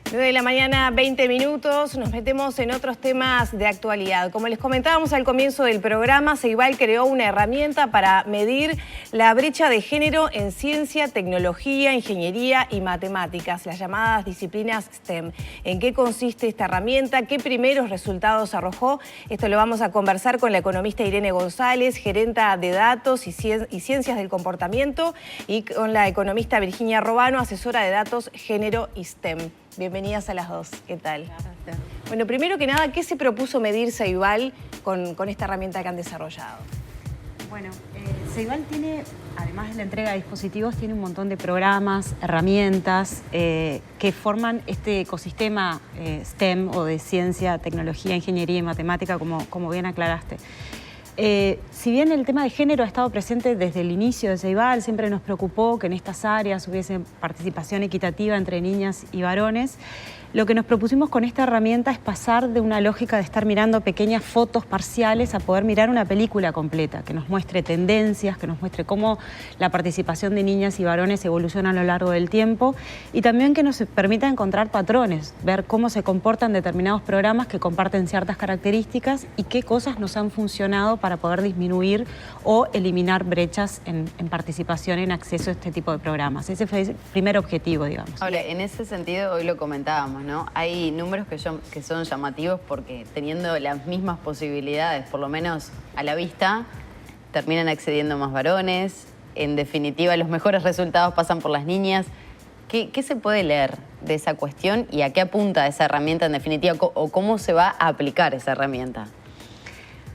9 de la mañana, 20 minutos, nos metemos en otros temas de actualidad. Como les comentábamos al comienzo del programa, Ceibal creó una herramienta para medir la brecha de género en ciencia, tecnología, ingeniería y matemáticas, las llamadas disciplinas STEM. ¿En qué consiste esta herramienta? ¿Qué primeros resultados arrojó? Esto lo vamos a conversar con la economista Irene González, gerenta de datos y ciencias del comportamiento, y con la economista Virginia Robano, asesora de datos, género y STEM. Bienvenidas a las dos. ¿Qué tal? Gracias. Bueno, primero que nada, ¿qué se propuso medir Ceibal con esta herramienta que han desarrollado? Bueno, Ceibal tiene, además de la entrega de dispositivos, tiene un montón de programas, herramientas que forman este ecosistema STEM o de ciencia, tecnología, ingeniería y matemática, como bien aclaraste. Si bien el tema de género ha estado presente desde el inicio de Ceibal, siempre nos preocupó que en estas áreas hubiese participación equitativa entre niñas y varones. Lo que nos propusimos con esta herramienta es pasar de una lógica de estar mirando pequeñas fotos parciales a poder mirar una película completa, que nos muestre tendencias, que nos muestre cómo la participación de niñas y varones evoluciona a lo largo del tiempo, y también que nos permita encontrar patrones, ver cómo se comportan determinados programas que comparten ciertas características y qué cosas nos han funcionado para poder disminuir o eliminar brechas en participación, en acceso a este tipo de programas. Ese fue el primer objetivo, digamos. Ahora, en ese sentido, hoy lo comentábamos, ¿no? Hay números que son llamativos porque teniendo las mismas posibilidades, por lo menos a la vista, terminan accediendo más varones. En definitiva, los mejores resultados pasan por las niñas. ¿Qué se puede leer de esa cuestión y a qué apunta esa herramienta en definitiva o cómo se va a aplicar esa herramienta?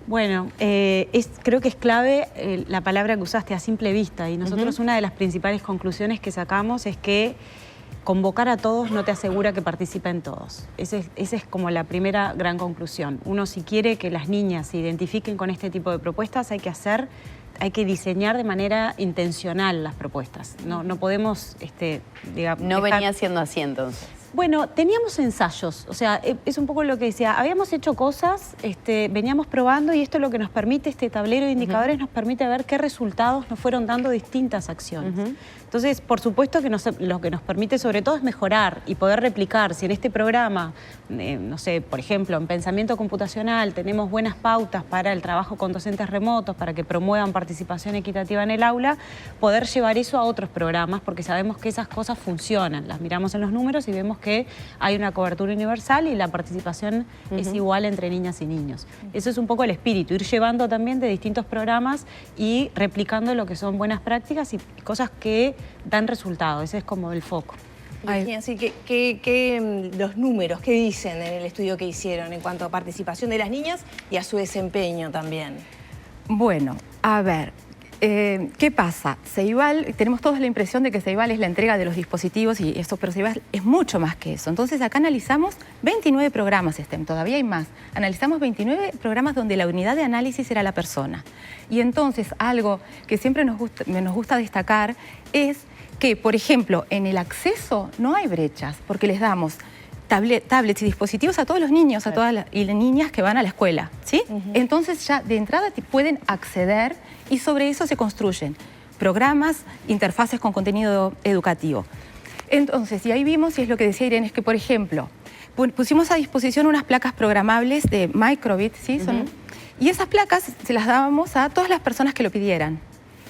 Bueno, creo que es clave la palabra que usaste, a simple vista, y nosotros una de las principales conclusiones que sacamos es que convocar a todos no te asegura que participen todos. Esa es como la primera gran conclusión. Uno, si quiere que las niñas se identifiquen con este tipo de propuestas, hay que diseñar de manera intencional las propuestas. No podemos, digamos... No venía siendo así entonces. Bueno, teníamos ensayos, o sea, es un poco lo que decía, habíamos hecho cosas, veníamos probando, y esto lo que nos permite, este tablero de indicadores nos permite ver qué resultados nos fueron dando distintas acciones. Entonces, por supuesto que lo que nos permite sobre todo es mejorar y poder replicar. Si en este programa, no sé, por ejemplo, en pensamiento computacional tenemos buenas pautas para el trabajo con docentes remotos, para que promuevan participación equitativa en el aula, poder llevar eso a otros programas, porque sabemos que esas cosas funcionan. Las miramos en los números y vemos que hay una cobertura universal y la participación es igual entre niñas y niños. Eso es un poco el espíritu, ir llevando también de distintos programas y replicando lo que son buenas prácticas y cosas que dan resultado. Ese es como el foco. Así que los números, ¿qué dicen en el estudio que hicieron en cuanto a participación de las niñas y a su desempeño también? Bueno, a ver, ¿qué pasa? Ceibal, tenemos todos la impresión de que Ceibal es la entrega de los dispositivos y eso, pero Ceibal es mucho más que eso. Entonces acá analizamos 29 programas STEM, todavía hay más. Analizamos 29 programas donde la unidad de análisis era la persona. Y entonces algo que siempre nos gusta destacar es que, por ejemplo, en el acceso no hay brechas, porque les damos tablets y dispositivos a todos los niños, a todas las niñas que van a la escuela, ¿sí? Entonces ya de entrada pueden acceder y sobre eso se construyen programas, interfaces con contenido educativo. Entonces, y ahí vimos, y es lo que decía Irene, es que, por ejemplo, pusimos a disposición unas placas programables de microbit, ¿sí? Y esas placas se las dábamos a todas las personas que lo pidieran.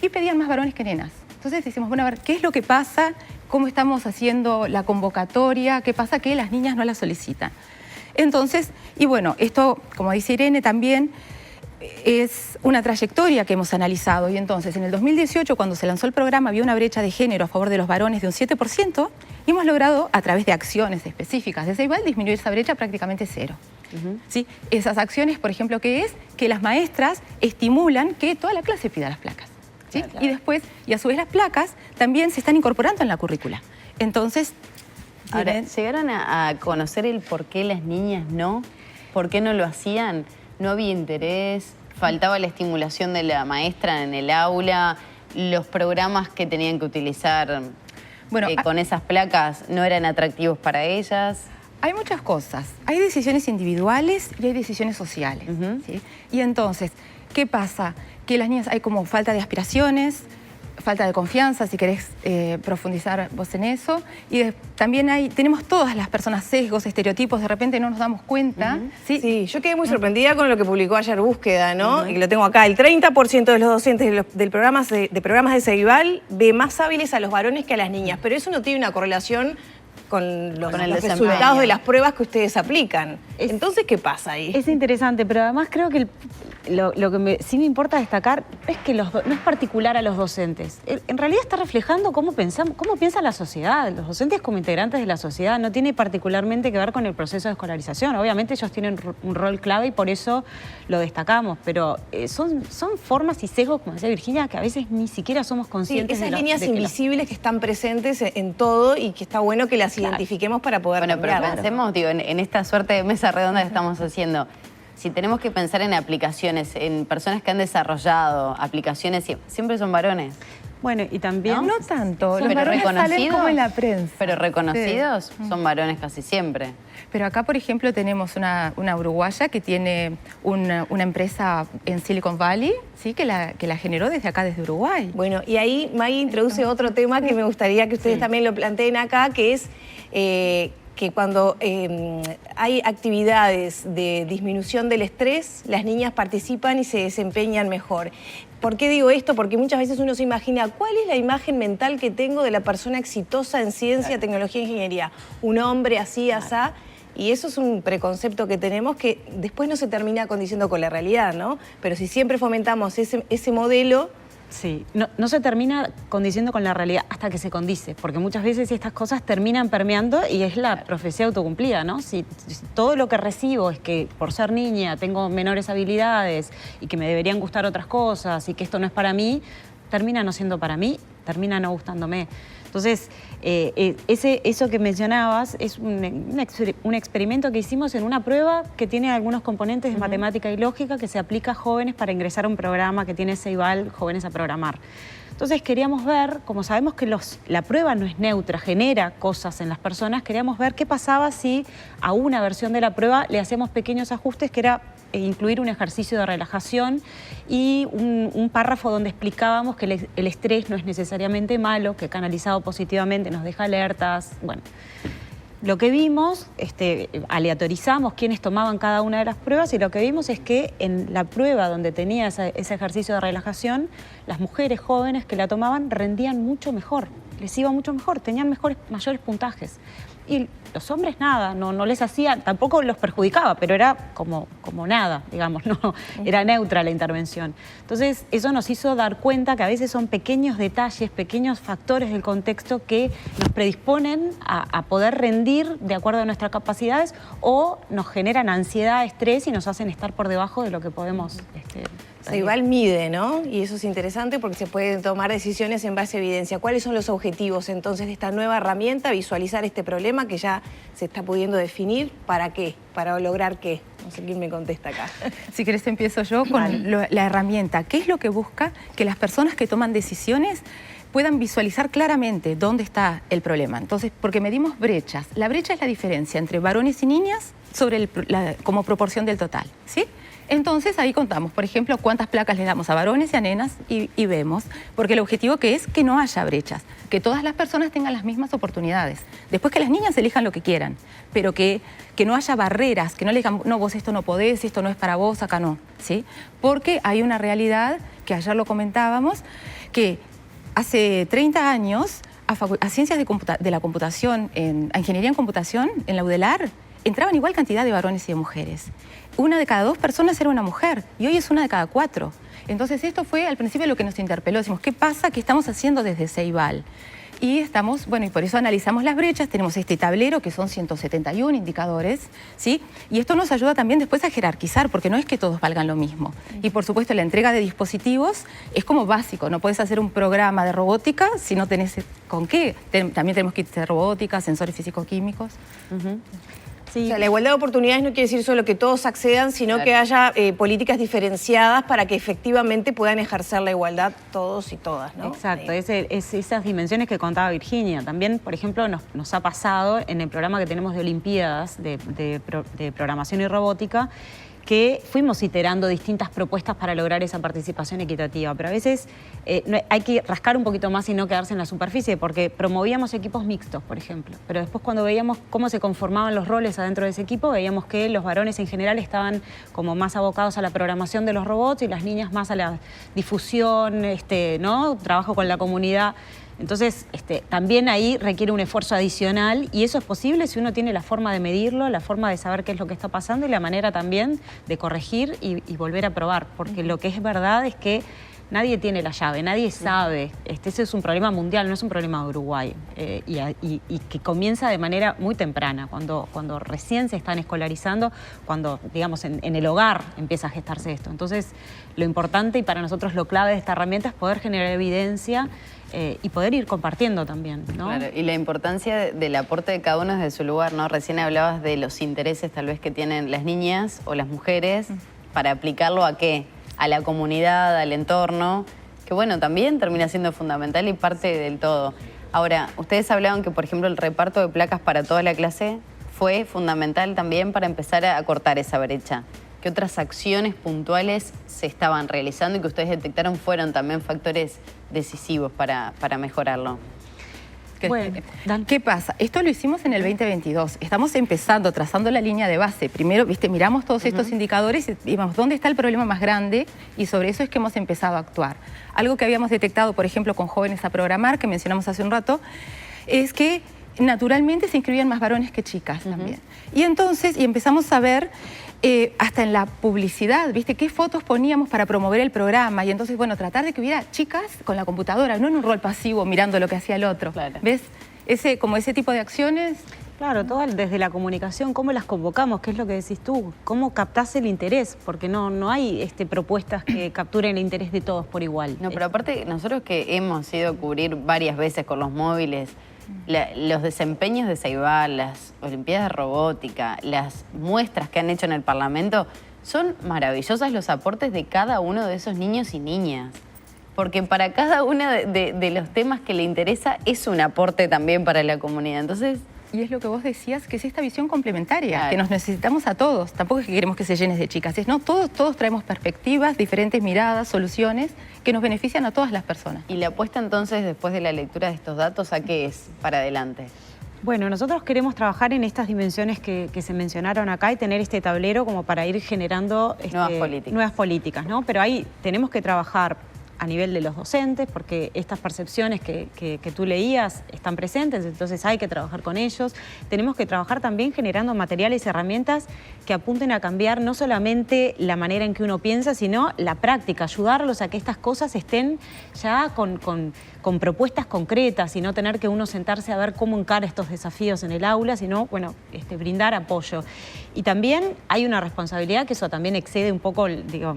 Y pedían más varones que nenas. Entonces decimos, bueno, a ver, ¿qué es lo que pasa? ¿Cómo estamos haciendo la convocatoria? ¿Qué pasa que las niñas no la solicitan? Entonces, y bueno, esto, como dice Irene, también es una trayectoria que hemos analizado. Y entonces, en el 2018, cuando se lanzó el programa, había una brecha de género a favor de los varones de un 7%, y hemos logrado, a través de acciones específicas de Ceibal, disminuir esa brecha prácticamente cero. ¿Sí? Esas acciones, por ejemplo, ¿qué es? Que las maestras estimulan que toda la clase pida las placas. ¿Sí? Claro. Y después, y a su vez las placas también se están incorporando en la currícula. Entonces, ahora, ¿llegaron a conocer el por qué las niñas no? ¿Por qué no lo hacían? ¿No había interés? ¿Faltaba la estimulación de la maestra en el aula? ¿Los programas que tenían que utilizar con esas placas no eran atractivos para ellas? Hay muchas cosas. Hay decisiones individuales y hay decisiones sociales. ¿Sí? Y entonces, ¿qué pasa? Que las niñas hay como falta de aspiraciones, falta de confianza, si querés profundizar vos en eso. Y también tenemos todas las personas sesgos, estereotipos, de repente no nos damos cuenta. Sí, yo quedé muy sorprendida con lo que publicó ayer Búsqueda, ¿no? Y lo tengo acá. El 30% de los docentes de programas de Ceibal ve más hábiles a los varones que a las niñas. Pero eso no tiene una correlación con los resultados de las pruebas que ustedes aplican. Entonces, ¿qué pasa ahí? Es interesante, pero además creo que lo que sí me importa destacar es que no es particular a los docentes. En realidad está reflejando cómo piensa la sociedad. Los docentes como integrantes de la sociedad no tiene particularmente que ver con el proceso de escolarización. Obviamente ellos tienen un rol clave y por eso lo destacamos, pero son formas y sesgos, como decía Virginia, que a veces ni siquiera somos conscientes de esas líneas invisibles que están presentes en todo y que está bueno que las identifiquemos para poder cambiar. Pero pensemos, digo, en esta suerte de mesa redonda que estamos haciendo. Si tenemos que pensar en aplicaciones, en personas que han desarrollado aplicaciones, siempre son varones. Bueno, y también... No tanto, los pero varones salen como en la prensa. Pero reconocidos son varones casi siempre. Pero acá, por ejemplo, tenemos una uruguaya que tiene una empresa en Silicon Valley, ¿sí? que la generó desde acá, desde Uruguay. Bueno, y ahí Maggie introduce otro tema que me gustaría que ustedes también lo planteen acá, que es... que cuando hay actividades de disminución del estrés, las niñas participan y se desempeñan mejor. ¿Por qué digo esto? Porque muchas veces uno se imagina, ¿cuál es la imagen mental que tengo de la persona exitosa en ciencia, tecnología e ingeniería? Un hombre así, asá. Y eso es un preconcepto que tenemos que después no se termina condiciendo con la realidad, ¿no? Pero si siempre fomentamos ese modelo... Sí, no se termina condiciendo con la realidad hasta que se condice, porque muchas veces estas cosas terminan permeando y es la profecía autocumplida, ¿no? Si todo lo que recibo es que por ser niña tengo menores habilidades y que me deberían gustar otras cosas y que esto no es para mí, termina no siendo para mí, termina no gustándome. Entonces, eso que mencionabas es un experimento que hicimos en una prueba que tiene algunos componentes de matemática y lógica que se aplica a jóvenes para ingresar a un programa que tiene Ceibal, Jóvenes a Programar. Entonces queríamos ver, como sabemos que la prueba no es neutra, genera cosas en las personas, queríamos ver qué pasaba si a una versión de la prueba le hacíamos pequeños ajustes, que era incluir un ejercicio de relajación y un párrafo donde explicábamos que el estrés no es necesariamente malo, que canalizado positivamente nos deja alertas. Bueno, lo que vimos, aleatorizamos quiénes tomaban cada una de las pruebas y lo que vimos es que en la prueba donde tenía ese ejercicio de relajación, las mujeres jóvenes que la tomaban rendían mucho mejor, les iba mucho mejor, tenían mayores puntajes. Y los hombres nada, no les hacía, tampoco los perjudicaba, pero era como nada, digamos, no era neutra la intervención. Entonces eso nos hizo dar cuenta que a veces son pequeños detalles, pequeños factores del contexto que nos predisponen a poder rendir de acuerdo a nuestras capacidades o nos generan ansiedad, estrés y nos hacen estar por debajo de lo que podemos... Ceibal mide, ¿no? Y eso es interesante porque se pueden tomar decisiones en base a evidencia. ¿Cuáles son los objetivos entonces de esta nueva herramienta? Visualizar este problema que ya se está pudiendo definir. ¿Para qué? ¿Para lograr qué? No sé quién me contesta acá. Si querés empiezo yo con la herramienta. ¿Qué es lo que busca? Que las personas que toman decisiones puedan visualizar claramente dónde está el problema. Entonces, porque medimos brechas. La brecha es la diferencia entre varones y niñas como proporción del total, ¿sí? Entonces ahí contamos, por ejemplo, cuántas placas le damos a varones y a nenas y vemos, porque el objetivo que es que no haya brechas, que todas las personas tengan las mismas oportunidades. Después que las niñas elijan lo que quieran, pero que no haya barreras, que no le digan, no, vos esto no podés, esto no es para vos, acá no, ¿sí? Porque hay una realidad, que ayer lo comentábamos, que hace 30 años a ciencias de la computación, a ingeniería en computación, en la UDELAR, entraban igual cantidad de varones y de mujeres. 1 de cada 2 personas era una mujer y hoy es 1 de cada 4. Entonces esto fue al principio lo que nos interpeló. Decimos, ¿qué pasa? ¿Qué estamos haciendo desde Ceibal? Y estamos, bueno, y por eso analizamos las brechas. Tenemos este tablero que son 171 indicadores, ¿sí? Y esto nos ayuda también después a jerarquizar, porque no es que todos valgan lo mismo. Y por supuesto la entrega de dispositivos es como básico. No puedes hacer un programa de robótica si no tenés con qué. También tenemos kits de robótica, sensores físico-químicos. Sí. O sea, la igualdad de oportunidades no quiere decir solo que todos accedan, sino que haya políticas diferenciadas para que efectivamente puedan ejercer la igualdad todos y todas, ¿no? Exacto, es esas dimensiones que contaba Virginia. También, por ejemplo, nos ha pasado en el programa que tenemos de Olimpiadas de programación y robótica, que fuimos iterando distintas propuestas para lograr esa participación equitativa, pero a veces hay que rascar un poquito más y no quedarse en la superficie, porque promovíamos equipos mixtos, por ejemplo, pero después cuando veíamos cómo se conformaban los roles adentro de ese equipo, veíamos que los varones en general estaban como más abocados a la programación de los robots y las niñas más a la difusión, ¿no? Trabajo con la comunidad. Entonces, también ahí requiere un esfuerzo adicional y eso es posible si uno tiene la forma de medirlo, la forma de saber qué es lo que está pasando y la manera también de corregir y volver a probar, porque lo que es verdad es que nadie tiene la llave, nadie sabe. Ese es un problema mundial, no es un problema de Uruguay y que comienza de manera muy temprana, cuando recién se están escolarizando, cuando, digamos, en el hogar empieza a gestarse esto. Entonces, lo importante y para nosotros lo clave de esta herramienta es poder generar evidencia y poder ir compartiendo también, ¿no? Claro, y la importancia del aporte de cada uno desde su lugar, ¿no? Recién hablabas de los intereses tal vez que tienen las niñas o las mujeres para aplicarlo ¿a qué? A la comunidad, al entorno, que bueno, también termina siendo fundamental y parte del todo. Ahora, ustedes hablaban que, por ejemplo, el reparto de placas para toda la clase fue fundamental también para empezar a cortar esa brecha. ¿Qué otras acciones puntuales se estaban realizando y que ustedes detectaron fueron también factores decisivos para mejorarlo? Bueno, ¿qué pasa? Esto lo hicimos en el 2022. Estamos empezando, trazando la línea de base. Primero, miramos todos estos indicadores y vimos dónde está el problema más grande y sobre eso es que hemos empezado a actuar. Algo que habíamos detectado, por ejemplo, con Jóvenes a Programar, que mencionamos hace un rato, es que naturalmente se inscribían más varones que chicas también. Y entonces, empezamos a ver hasta en la publicidad, ¿viste? ¿Qué fotos poníamos para promover el programa? Y entonces, bueno, tratar de que hubiera chicas con la computadora, no en un rol pasivo mirando lo que hacía el otro. Claro. ¿Ves? Como ese tipo de acciones. Claro, todo desde la comunicación, cómo las convocamos, qué es lo que decís tú, cómo captás el interés, porque no hay propuestas que capturen el interés de todos por igual. No, pero aparte, nosotros que hemos ido a cubrir varias veces con los móviles, los desempeños de Ceibal, las Olimpiadas de Robótica, las muestras que han hecho en el Parlamento, son maravillosas los aportes de cada uno de esos niños y niñas. Porque para cada uno de los temas que le interesa es un aporte también para la comunidad. Entonces... Y es lo que vos decías, que es esta visión complementaria, que nos necesitamos a todos. Tampoco es que queremos que se llene de chicas, no, todos traemos perspectivas, diferentes miradas, soluciones que nos benefician a todas las personas. ¿Y la apuesta entonces, después de la lectura de estos datos, a qué es para adelante? Bueno, nosotros queremos trabajar en estas dimensiones que se mencionaron acá y tener este tablero como para ir generando nuevas políticas, ¿no? Pero ahí tenemos que trabajar a nivel de los docentes, porque estas percepciones que tú leías están presentes, entonces hay que trabajar con ellos. Tenemos que trabajar también generando materiales y herramientas que apunten a cambiar no solamente la manera en que uno piensa, sino la práctica, ayudarlos a que estas cosas estén ya con propuestas concretas y no tener que uno sentarse a ver cómo encara estos desafíos en el aula, sino, bueno, brindar apoyo. Y también hay una responsabilidad que eso también excede un poco, digo,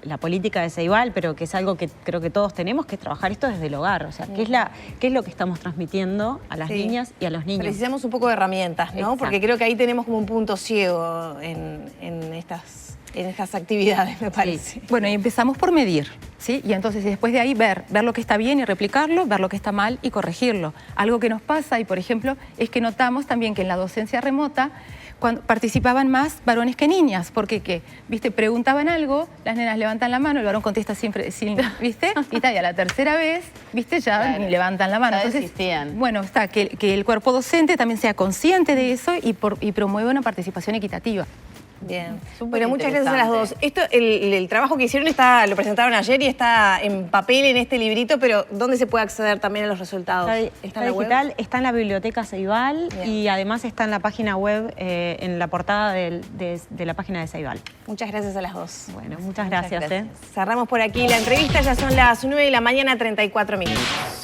la política de Ceibal, pero que es algo que creo que todos tenemos, que es trabajar esto desde el hogar. O sea, ¿qué es lo que estamos transmitiendo a las niñas y a los niños? Precisamos un poco de herramientas, ¿no? Exacto. Porque creo que ahí tenemos como un punto ciego en estas actividades, me parece. Sí. Bueno, y empezamos por medir, ¿sí? Y entonces después de ahí ver lo que está bien y replicarlo, ver lo que está mal y corregirlo. Algo que nos pasa, y por ejemplo, es que notamos también que en la docencia remota cuando participaban más varones que niñas, porque ¿viste? Preguntaban algo, las nenas levantan la mano, el varón contesta siempre sin, ¿viste? Y a la tercera vez, ¿viste? Ya ni levantan la mano. Entonces, existían. Bueno, que el cuerpo docente también sea consciente de eso y promueva una participación equitativa. Bien. Bueno, muchas gracias a las dos. El trabajo que hicieron lo presentaron ayer y está en papel en este librito, pero ¿dónde se puede acceder también a los resultados? Está digital, está en la biblioteca Ceibal y además está en la página web, en la portada de la página de Ceibal. Muchas gracias a las dos. Bueno, muchas gracias. Cerramos por aquí la entrevista, ya son las 9 de la mañana, 34 minutos.